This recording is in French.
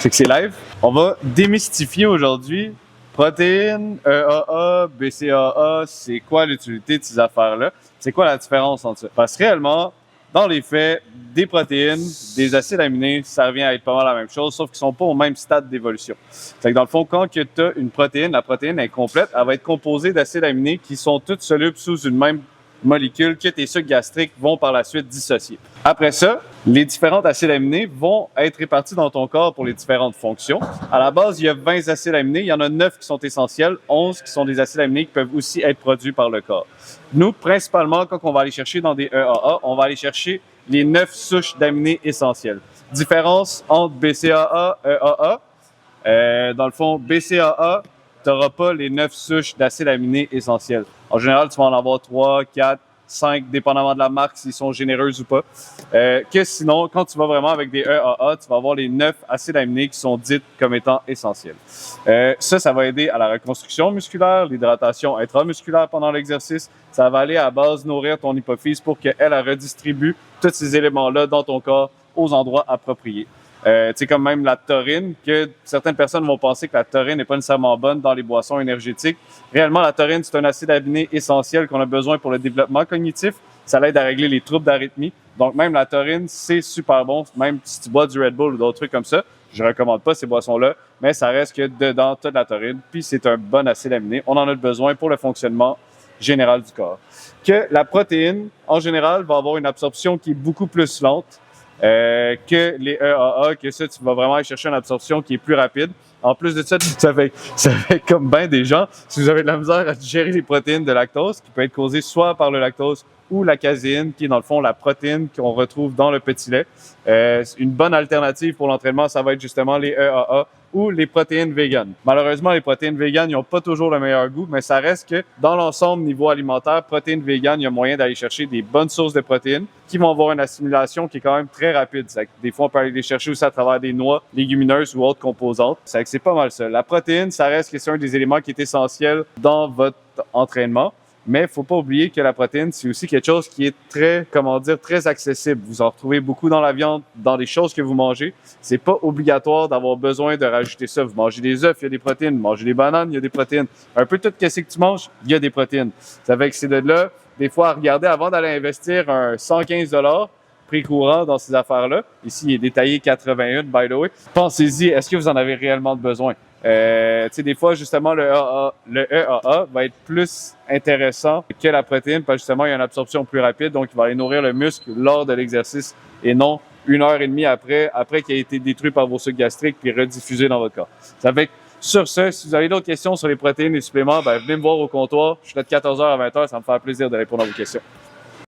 C'est que c'est live. On va démystifier aujourd'hui protéines, EAA, BCAA, c'est quoi l'utilité de ces affaires-là? C'est quoi la différence entre ça? Parce que réellement, dans les faits, des protéines, des acides aminés, ça revient à être pas mal la même chose, sauf qu'ils sont pas au même stade d'évolution. C'est que dans le fond, quand tu as une protéine, la protéine est complète, elle va être composée d'acides aminés qui sont toutes solubles sous une même molécule que tes sucres gastriques vont par la suite dissocier. Après ça, les différents acides aminés vont être répartis dans ton corps pour les différentes fonctions. À la base, il y a 20 acides aminés. Il y en a 9 qui sont essentiels, 11 qui sont des acides aminés qui peuvent aussi être produits par le corps. Nous, principalement, quand on va aller chercher dans des EAA, on va aller chercher les 9 souches d'aminés essentielles. Différence entre BCAA, EAA. Dans le fond, BCAA, tu n'auras pas les 9 souches d'acides aminés essentiels. En général, tu vas en avoir 3, 4, 5, dépendamment de la marque, s'ils sont généreuses ou pas. Que sinon, quand tu vas vraiment avec des EAA, tu vas avoir les 9 acides aminés qui sont dites comme étant essentiels. Ça va aider à la reconstruction musculaire, l'hydratation intramusculaire pendant l'exercice. Ça va aller à la base nourrir ton hypophyse pour qu'elle redistribue tous ces éléments-là dans ton corps aux endroits appropriés. Tu sais, comme même la taurine, que certaines personnes vont penser que la taurine n'est pas nécessairement bonne dans les boissons énergétiques. Réellement, la taurine, c'est un acide aminé essentiel qu'on a besoin pour le développement cognitif. Ça l'aide à régler les troubles d'arythmie. Donc, même la taurine, c'est super bon. Même si tu bois du Red Bull ou d'autres trucs comme ça, je recommande pas ces boissons-là, mais ça reste que dedans, tu as de la taurine, puis c'est un bon acide aminé. On en a besoin pour le fonctionnement général du corps. Que la protéine, en général, va avoir une absorption qui est beaucoup plus lente. Que les EAA, que ça, tu vas vraiment aller chercher une absorption qui est plus rapide. En plus de ça, ça fait comme bien des gens, si vous avez de la misère à digérer les protéines de lactose, qui peut être causée soit par le lactose ou la caséine, qui est dans le fond la protéine qu'on retrouve dans le petit lait. Une bonne alternative pour l'entraînement, ça va être justement les EAA ou les protéines véganes. Malheureusement, les protéines véganes, ils n'ont pas toujours le meilleur goût, mais ça reste que dans l'ensemble, niveau alimentaire, protéines véganes, il y a moyen d'aller chercher des bonnes sources de protéines qui vont avoir une assimilation qui est quand même très rapide. Des fois, on peut aller les chercher aussi à travers des noix, légumineuses ou autres composantes. C'est pas mal ça. La protéine, ça reste que c'est un des éléments qui est essentiel dans votre entraînement. Mais il faut pas oublier que la protéine, c'est aussi quelque chose qui est très accessible. Vous en retrouvez beaucoup dans la viande, dans les choses que vous mangez. C'est pas obligatoire d'avoir besoin de rajouter ça. Vous mangez des œufs, il y a des protéines. Vous mangez des bananes, il y a des protéines. Un peu tout ce que tu manges, il y a des protéines. Ça fait que c'est de là, des fois, à regarder avant d'aller investir un 115 $ prix courant dans ces affaires-là. Ici, il est détaillé 81, by the way. Pensez-y, est-ce que vous en avez réellement besoin? Tu sais, des fois, justement, le EAA va être plus intéressant que la protéine parce que justement, il y a une absorption plus rapide, donc il va aller nourrir le muscle lors de l'exercice et non 1h30 après qu'il ait été détruit par vos sucres gastriques puis rediffusé dans votre corps. Ça fait que sur ce, si vous avez d'autres questions sur les protéines et les suppléments, venez me voir au comptoir. Je suis là de 14h à 20h, ça me fait plaisir de répondre à vos questions.